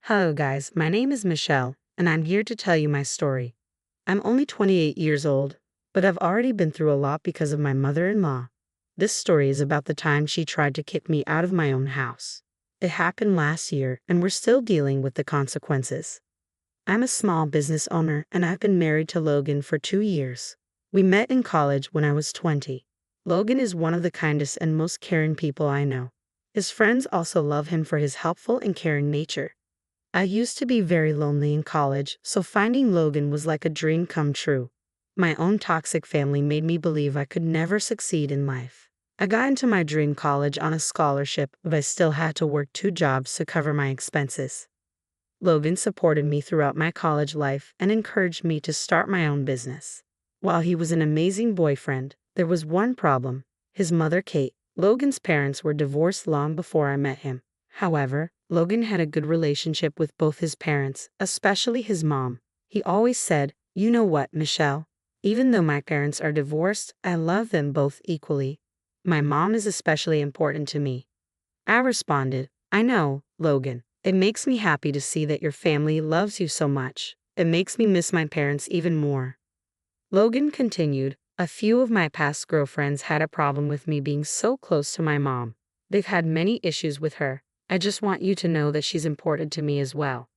Hello, guys. My name is Michelle, and I'm here to tell you my story. I'm only 28 years old, but I've already been through a lot because of my mother in law. This story is about the time she tried to kick me out of my own house. It happened last year, and we're still dealing with the consequences. I'm a small business owner, and I've been married to Logan for 2 years. We met in college when I was 20. Logan is one of the kindest and most caring people I know. His friends also love him for his helpful and caring nature. I used to be very lonely in college, so finding Logan was like a dream come true. My own toxic family made me believe I could never succeed in life. I got into my dream college on a scholarship, but I still had to work 2 jobs to cover my expenses. Logan supported me throughout my college life and encouraged me to start my own business. While he was an amazing boyfriend, there was one problem. His mother, Kate. Logan's parents were divorced long before I met him. However, Logan had a good relationship with both his parents, especially his mom. He always said, "You know what, Michelle? Even though my parents are divorced, I love them both equally. My mom is especially important to me." I responded, "I know, Logan. It makes me happy to see that your family loves you so much. It makes me miss my parents even more." Logan continued, "A few of my past girlfriends had a problem with me being so close to my mom. They've had many issues with her. I just want you to know that she's important to me as well."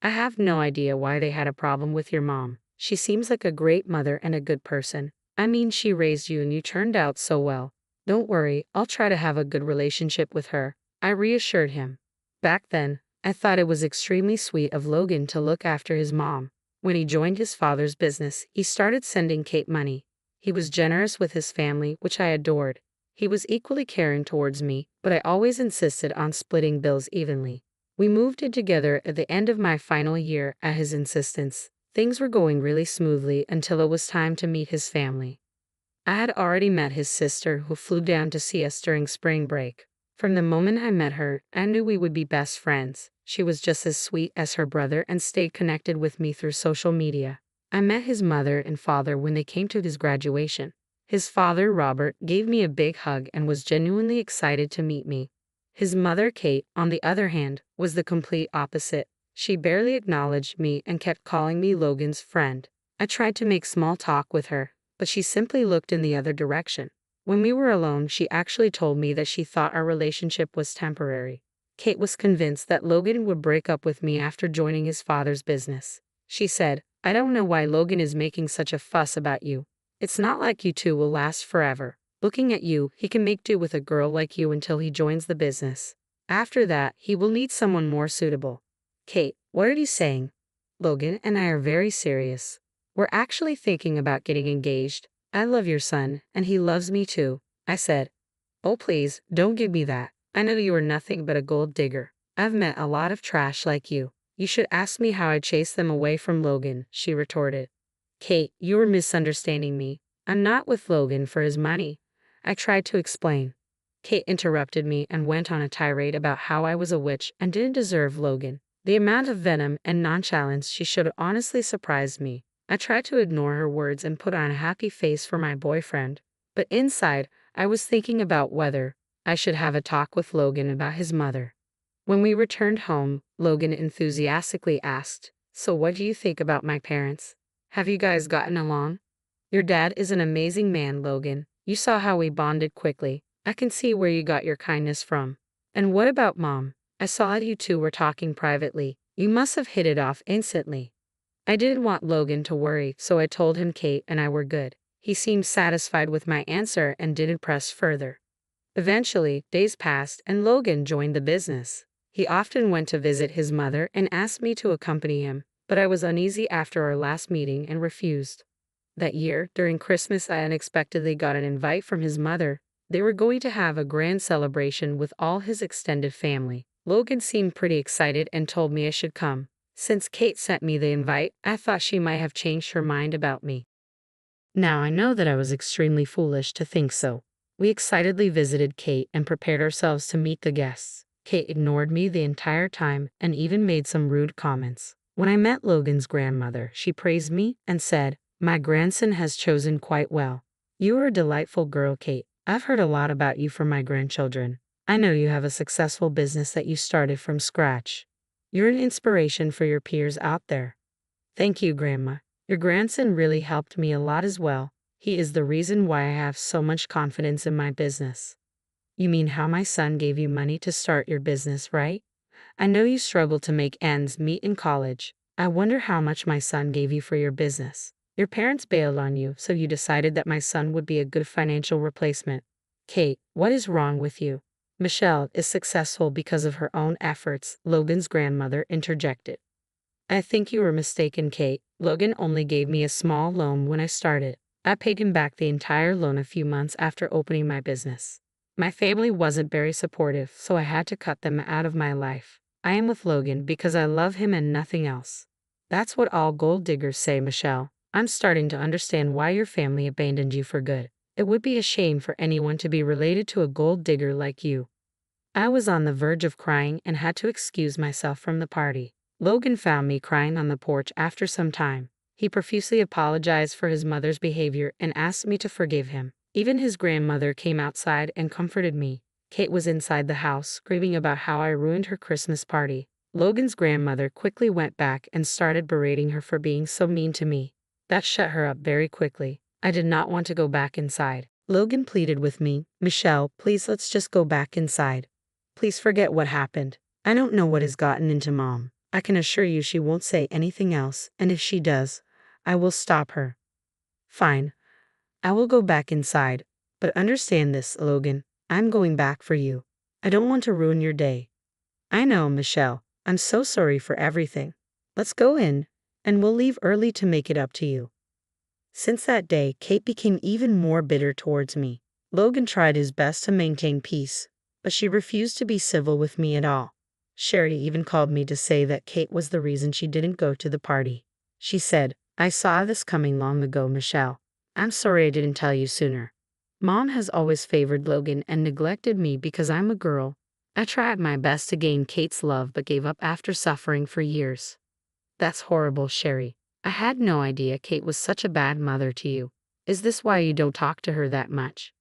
"I have no idea why they had a problem with your mom. She seems like a great mother and a good person. I mean, she raised you and you turned out so well. Don't worry, I'll try to have a good relationship with her," I reassured him. Back then, I thought it was extremely sweet of Logan to look after his mom. When he joined his father's business, he started sending Kate money. He was generous with his family, which I adored. He was equally caring towards me, but I always insisted on splitting bills evenly. We moved in together at the end of my final year at his insistence. Things were going really smoothly until it was time to meet his family. I had already met his sister, who flew down to see us during spring break. From the moment I met her, I knew we would be best friends. She was just as sweet as her brother and stayed connected with me through social media. I met his mother and father when they came to his graduation. His father, Robert, gave me a big hug and was genuinely excited to meet me. His mother, Kate, on the other hand, was the complete opposite. She barely acknowledged me and kept calling me Logan's friend. I tried to make small talk with her, but she simply looked in the other direction. When we were alone, she actually told me that she thought our relationship was temporary. Kate was convinced that Logan would break up with me after joining his father's business. She said, "I don't know why Logan is making such a fuss about you. It's not like you two will last forever. Looking at you, he can make do with a girl like you until he joins the business. After that, he will need someone more suitable." "Kate, what are you saying? Logan and I are very serious. We're actually thinking about getting engaged. I love your son, and he loves me too," I said. "Oh, please, don't give me that. I know you are nothing but a gold digger. I've met a lot of trash like you. You should ask me how I chased them away from Logan," she retorted. "Kate, you are misunderstanding me. I'm not with Logan for his money," I tried to explain. Kate interrupted me and went on a tirade about how I was a witch and didn't deserve Logan. The amount of venom and nonchalance she showed honestly surprised me. I tried to ignore her words and put on a happy face for my boyfriend, but inside, I was thinking about whether I should have a talk with Logan about his mother. When we returned home, Logan enthusiastically asked, "So what do you think about my parents? Have you guys gotten along?" "Your dad is an amazing man, Logan. You saw how we bonded quickly. I can see where you got your kindness from." "And what about Mom? I saw you two were talking privately. You must have hit it off instantly." I didn't want Logan to worry, so I told him Kate and I were good. He seemed satisfied with my answer and didn't press further. Eventually, days passed and Logan joined the business. He often went to visit his mother and asked me to accompany him, but I was uneasy after our last meeting and refused. That year, during Christmas, I unexpectedly got an invite from his mother. They were going to have a grand celebration with all his extended family. Logan seemed pretty excited and told me I should come. Since Kate sent me the invite, I thought she might have changed her mind about me. Now I know that I was extremely foolish to think so. We excitedly visited Kate and prepared ourselves to meet the guests. Kate ignored me the entire time and even made some rude comments. When I met Logan's grandmother, she praised me and said, "My grandson has chosen quite well. You are a delightful girl, Kate. I've heard a lot about you from my grandchildren. I know you have a successful business that you started from scratch. You're an inspiration for your peers out there. Thank you, Grandma. Your grandson really helped me a lot as well. He is the reason why I have so much confidence in my business. You mean how my son gave you money to start your business, right? I know you struggled to make ends meet in college. I wonder how much my son gave you for your business. Your parents bailed on you, so you decided that my son would be a good financial replacement. Kate, what is wrong with you? Michelle is successful because of her own efforts, Logan's grandmother interjected. I think you were mistaken, Kate. Logan only gave me a small loan when I started. I paid him back the entire loan a few months after opening my business. My family wasn't very supportive, so I had to cut them out of my life. I am with Logan because I love him and nothing else. That's what all gold diggers say, Michelle. I'm starting to understand why your family abandoned you for good. It would be a shame for anyone to be related to a gold digger like you. I was on the verge of crying and had to excuse myself from the party. Logan found me crying on the porch after some time. He profusely apologized for his mother's behavior and asked me to forgive him. Even his grandmother came outside and comforted me. Kate was inside the house, screaming about how I ruined her Christmas party. Logan's grandmother quickly went back and started berating her for being so mean to me. That shut her up very quickly. I did not want to go back inside. Logan pleaded with me, Michelle, please let's just go back inside. Please forget what happened. I don't know what has gotten into Mom. I can assure you she won't say anything else, and if she does, I will stop her. Fine. I will go back inside. But understand this, Logan. I'm going back for you. I don't want to ruin your day. I know, Michelle. I'm so sorry for everything. Let's go in, and we'll leave early to make it up to you. Since that day, Kate became even more bitter towards me. Logan tried his best to maintain peace, but she refused to be civil with me at all. Sherry even called me to say that Kate was the reason she didn't go to the party. She said, I saw this coming long ago, Michelle. I'm sorry I didn't tell you sooner. Mom has always favored Logan and neglected me because I'm a girl. I tried my best to gain Kate's love but gave up after suffering for years. That's horrible, Sherry. I had no idea Kate was such a bad mother to you. Is this why you don't talk to her that much?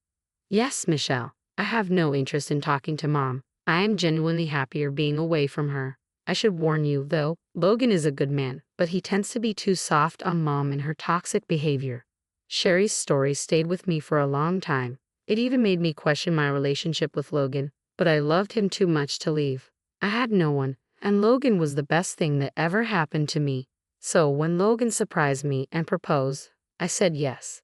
Yes, Michelle. I have no interest in talking to Mom. I am genuinely happier being away from her. I should warn you, though, Logan is a good man, but he tends to be too soft on Mom and her toxic behavior. Sherry's story stayed with me for a long time. It even made me question my relationship with Logan, but I loved him too much to leave. I had no one, and Logan was the best thing that ever happened to me. So when Logan surprised me and proposed, I said yes.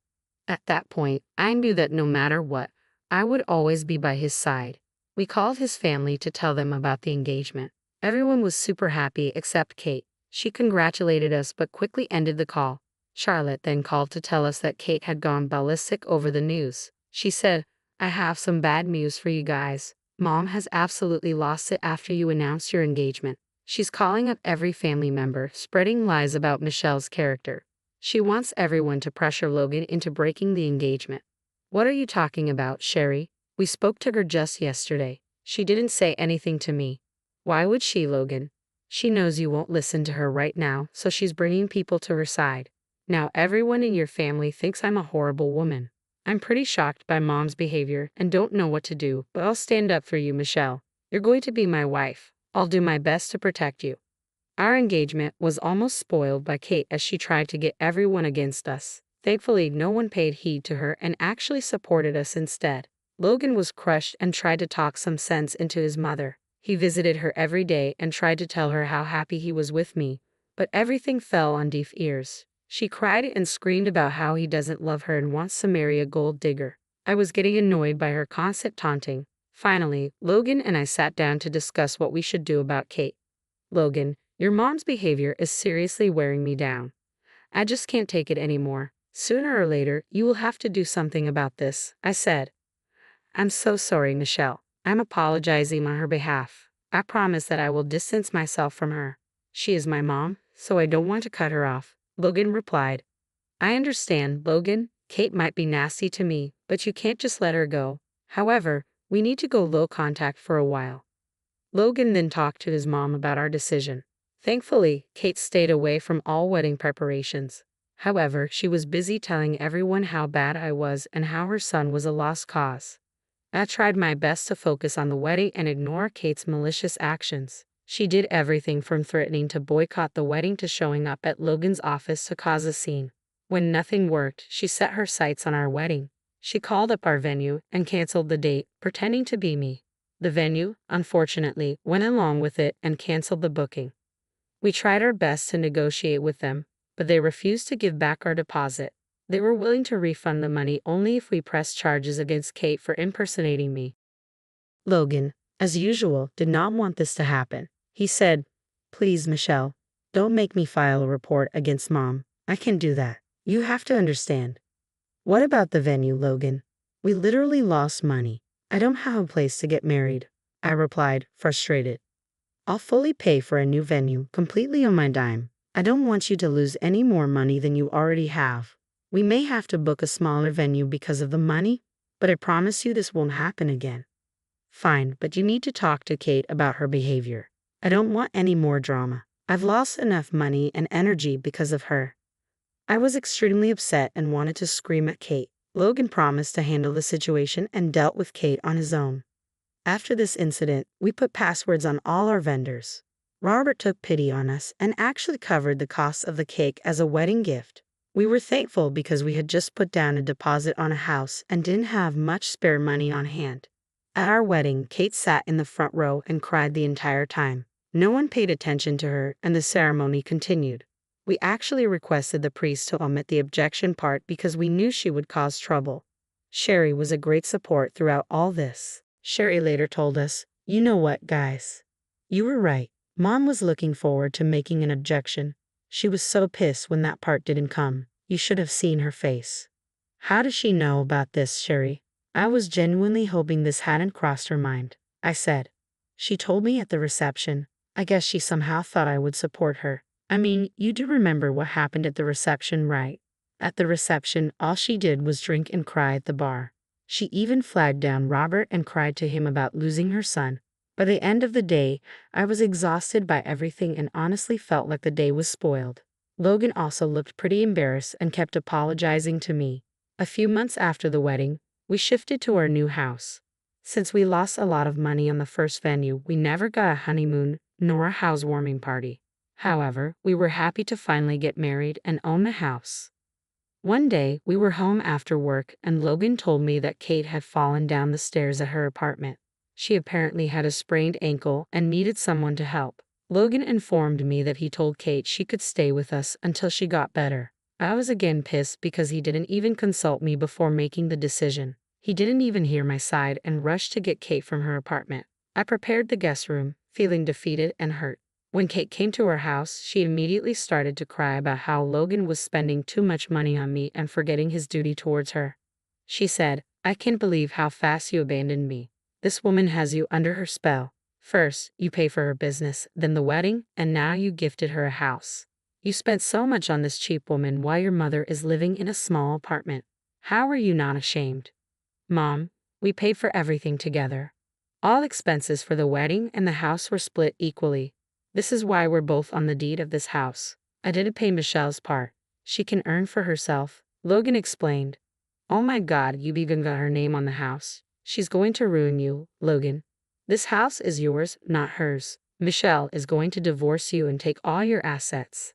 At that point, I knew that no matter what, I would always be by his side. We called his family to tell them about the engagement. Everyone was super happy except Kate. She congratulated us but quickly ended the call. Charlotte then called to tell us that Kate had gone ballistic over the news. She said, I have some bad news for you guys. Mom has absolutely lost it after you announced your engagement. She's calling up every family member, spreading lies about Michelle's character. She wants everyone to pressure Logan into breaking the engagement. What are you talking about, Sherry? We spoke to her just yesterday. She didn't say anything to me. Why would she, Logan? She knows you won't listen to her right now, so she's bringing people to her side. Now everyone in your family thinks I'm a horrible woman. I'm pretty shocked by Mom's behavior and don't know what to do, but I'll stand up for you, Michelle. You're going to be my wife. I'll do my best to protect you. Our engagement was almost spoiled by Kate as she tried to get everyone against us. Thankfully, no one paid heed to her and actually supported us instead. Logan was crushed and tried to talk some sense into his mother. He visited her every day and tried to tell her how happy he was with me, but everything fell on deaf ears. She cried and screamed about how he doesn't love her and wants to marry a gold digger. I was getting annoyed by her constant taunting. Finally, Logan and I sat down to discuss what we should do about Kate. Logan, your mom's behavior is seriously wearing me down. I just can't take it anymore. Sooner or later, you will have to do something about this, I said. I'm so sorry, Michelle. I'm apologizing on her behalf. I promise that I will distance myself from her. She is my mom, so I don't want to cut her off, Logan replied. I understand, Logan. Kate might be nasty to me, but you can't just let her go. However, we need to go low contact for a while. Logan then talked to his mom about our decision. Thankfully, Kate stayed away from all wedding preparations. However, she was busy telling everyone how bad I was and how her son was a lost cause. I tried my best to focus on the wedding and ignore Kate's malicious actions. She did everything from threatening to boycott the wedding to showing up at Logan's office to cause a scene. When nothing worked, she set her sights on our wedding. She called up our venue and canceled the date, pretending to be me. The venue, unfortunately, went along with it and canceled the booking. We tried our best to negotiate with them, but they refused to give back our deposit. They were willing to refund the money only if we pressed charges against Kate for impersonating me. Logan, as usual, did not want this to happen. He said, "Please, Michelle, don't make me file a report against Mom. I can do that. You have to understand." "What about the venue, Logan? We literally lost money. I don't have a place to get married," I replied, frustrated. "I'll fully pay for a new venue, completely on my dime. I don't want you to lose any more money than you already have. We may have to book a smaller venue because of the money, but I promise you this won't happen again." "Fine, but you need to talk to Kate about her behavior. I don't want any more drama. I've lost enough money and energy because of her." I was extremely upset and wanted to scream at Kate. Logan promised to handle the situation and dealt with Kate on his own. After this incident, we put passwords on all our vendors. Robert took pity on us and actually covered the cost of the cake as a wedding gift. We were thankful because we had just put down a deposit on a house and didn't have much spare money on hand. At our wedding, Kate sat in the front row and cried the entire time. No one paid attention to her, and the ceremony continued. We actually requested the priest to omit the objection part because we knew she would cause trouble. Sherry was a great support throughout all this. Sherry later told us, "You know what, guys? You were right. Mom was looking forward to making an objection. She was so pissed when that part didn't come. You should have seen her face." "How does she know about this, Sherry?" "I was genuinely hoping this hadn't crossed her mind," I said. "She told me at the reception. I guess she somehow thought I would support her." "I mean, you do remember what happened at the reception, right?" "At the reception, all she did was drink and cry at the bar. She even flagged down Robert and cried to him about losing her son. By the end of the day, I was exhausted by everything and honestly felt like the day was spoiled." Logan also looked pretty embarrassed and kept apologizing to me. A few months after the wedding, we shifted to our new house. Since we lost a lot of money on the first venue, we never got a honeymoon nor a housewarming party. However, we were happy to finally get married and own the house. One day, we were home after work and Logan told me that Kate had fallen down the stairs at her apartment. She apparently had a sprained ankle and needed someone to help. Logan informed me that he told Kate she could stay with us until she got better. I was again pissed because he didn't even consult me before making the decision. He didn't even hear my side and rushed to get Kate from her apartment. I prepared the guest room, feeling defeated and hurt. When Kate came to our house, she immediately started to cry about how Logan was spending too much money on me and forgetting his duty towards her. She said, "I can't believe how fast you abandoned me. This woman has you under her spell. First, you pay for her business, then the wedding, and now you gifted her a house. You spent so much on this cheap woman while your mother is living in a small apartment. How are you not ashamed?" "Mom, we paid for everything together. All expenses for the wedding and the house were split equally. This is why we're both on the deed of this house. I didn't pay Michelle's part. She can earn for herself," Logan explained. "Oh my God, you've even got her name on the house. She's going to ruin you, Logan. This house is yours, not hers. Michelle is going to divorce you and take all your assets."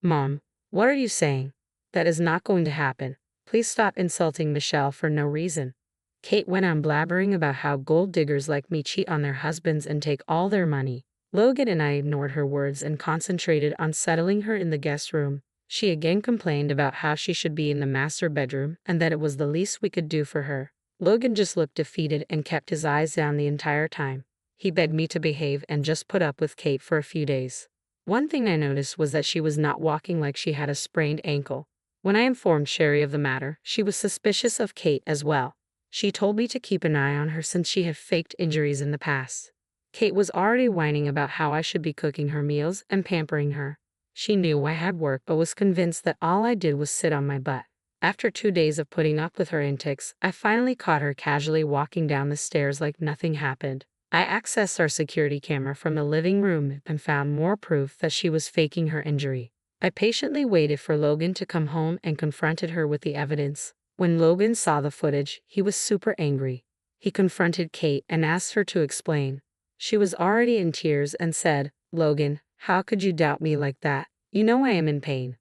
"Mom, what are you saying? That is not going to happen. Please stop insulting Michelle for no reason." Kate went on blabbering about how gold diggers like me cheat on their husbands and take all their money. Logan and I ignored her words and concentrated on settling her in the guest room. She again complained about how she should be in the master bedroom and that it was the least we could do for her. Logan just looked defeated and kept his eyes down the entire time. He begged me to behave and just put up with Kate for a few days. One thing I noticed was that she was not walking like she had a sprained ankle. When I informed Sherry of the matter, she was suspicious of Kate as well. She told me to keep an eye on her since she had faked injuries in the past. Kate was already whining about how I should be cooking her meals and pampering her. She knew I had work but was convinced that all I did was sit on my butt. After 2 days of putting up with her antics, I finally caught her casually walking down the stairs like nothing happened. I accessed our security camera from the living room and found more proof that she was faking her injury. I patiently waited for Logan to come home and confronted her with the evidence. When Logan saw the footage, he was super angry. He confronted Kate and asked her to explain. She was already in tears and said, "Logan, how could you doubt me like that? You know I am in pain.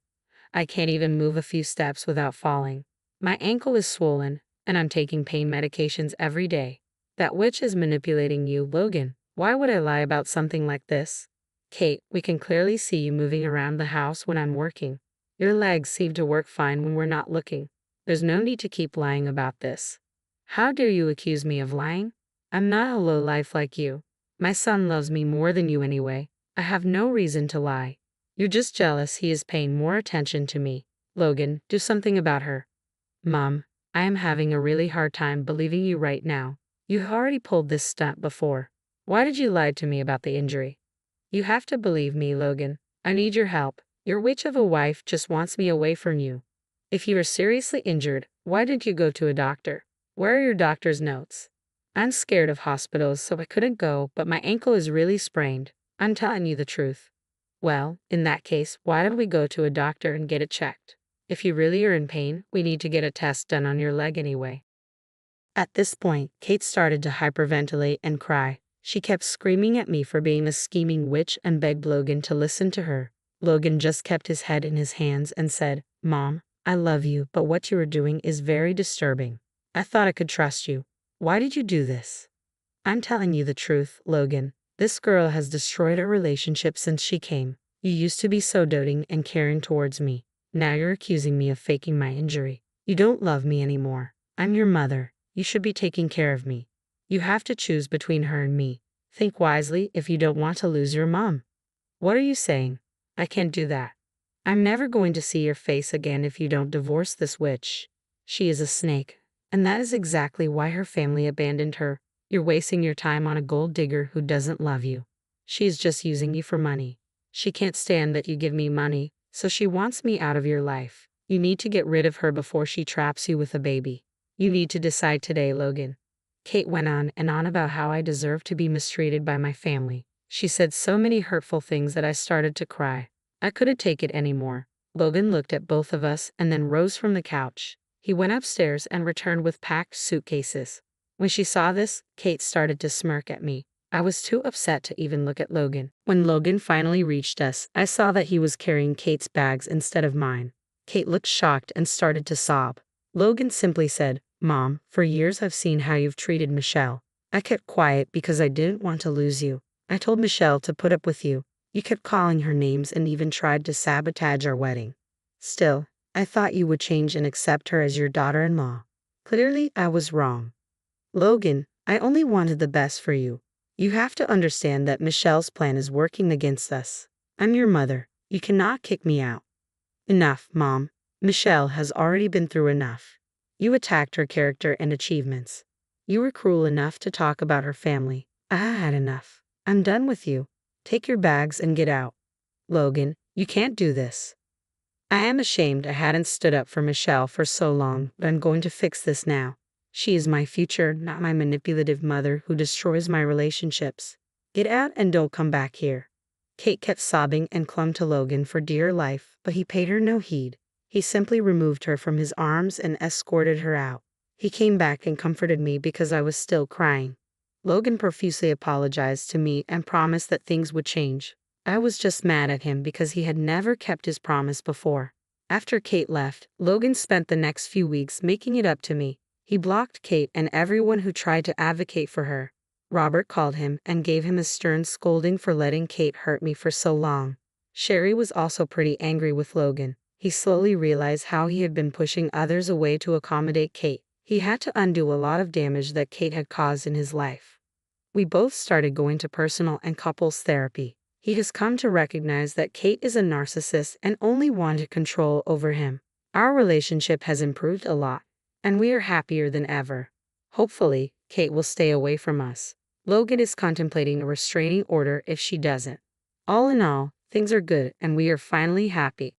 I can't even move a few steps without falling. My ankle is swollen, and I'm taking pain medications every day. That witch is manipulating you, Logan. Why would I lie about something like this? Kate, we can clearly see you moving around the house when I'm working. Your legs seem to work fine when we're not looking. There's no need to keep lying about this. How dare you accuse me of lying? I'm not a lowlife like you. My son loves me more than you anyway. I have no reason to lie. You're just jealous he is paying more attention to me. Logan, do something about her." "Mom, I am having a really hard time believing you right now. You already pulled this stunt before. Why did you lie to me about the injury?" "You have to believe me, Logan. I need your help. Your witch of a wife just wants me away from you. If you are seriously injured, why didn't you go to a doctor? Where are your doctor's notes?" "I'm scared of hospitals, so I couldn't go, but my ankle is really sprained. I'm telling you the truth." "Well, in that case, why don't we go to a doctor and get it checked? If you really are in pain, we need to get a test done on your leg anyway." At this point, Kate started to hyperventilate and cry. She kept screaming at me for being a scheming witch and begged Logan to listen to her. Logan just kept his head in his hands and said, "Mom, I love you, but what you are doing is very disturbing. I thought I could trust you. Why did you do this?" "I'm telling you the truth, Logan. This girl has destroyed our relationship since she came. You used to be so doting and caring towards me. Now you're accusing me of faking my injury. You don't love me anymore. I'm your mother. You should be taking care of me. You have to choose between her and me. Think wisely if you don't want to lose your mom." "What are you saying? I can't do that. I'm never going to see your face again if you don't divorce this witch. She is a snake, and that is exactly why her family abandoned her. You're wasting your time on a gold digger who doesn't love you. She's just using you for money. She can't stand that you give me money, so she wants me out of your life. You need to get rid of her before she traps you with a baby. You need to decide today, Logan." Kate went on and on about how I deserved to be mistreated by my family. She said so many hurtful things that I started to cry. I couldn't take it anymore. Logan looked at both of us and then rose from the couch. He went upstairs and returned with packed suitcases. When she saw this, Kate started to smirk at me. I was too upset to even look at Logan. When Logan finally reached us, I saw that he was carrying Kate's bags instead of mine. Kate looked shocked and started to sob. Logan simply said, "Mom, for years I've seen how you've treated Michelle. I kept quiet because I didn't want to lose you. I told Michelle to put up with you. You kept calling her names and even tried to sabotage our wedding. Still, I thought you would change and accept her as your daughter-in-law. Clearly, I was wrong. Logan, I only wanted the best for you. You have to understand that Michelle's plan is working against us. I'm your mother. You cannot kick me out." "Enough, Mom. Michelle has already been through enough. You attacked her character and achievements. You were cruel enough to talk about her family. I had enough. I'm done with you. Take your bags and get out." "Logan, you can't do this." "I am ashamed I hadn't stood up for Michelle for so long, but I'm going to fix this now. She is my future, not my manipulative mother who destroys my relationships. Get out and don't come back here." Kate kept sobbing and clung to Logan for dear life, but he paid her no heed. He simply removed her from his arms and escorted her out. He came back and comforted me because I was still crying. Logan profusely apologized to me and promised that things would change. I was just mad at him because he had never kept his promise before. After Kate left, Logan spent the next few weeks making it up to me. He blocked Kate and everyone who tried to advocate for her. Robert called him and gave him a stern scolding for letting Kate hurt me for so long. Sherry was also pretty angry with Logan. He slowly realized how he had been pushing others away to accommodate Kate. He had to undo a lot of damage that Kate had caused in his life. We both started going to personal and couples therapy. He has come to recognize that Kate is a narcissist and only wanted control over him. Our relationship has improved a lot, and we are happier than ever. Hopefully, Kate will stay away from us. Logan is contemplating a restraining order if she doesn't. All in all, things are good and we are finally happy.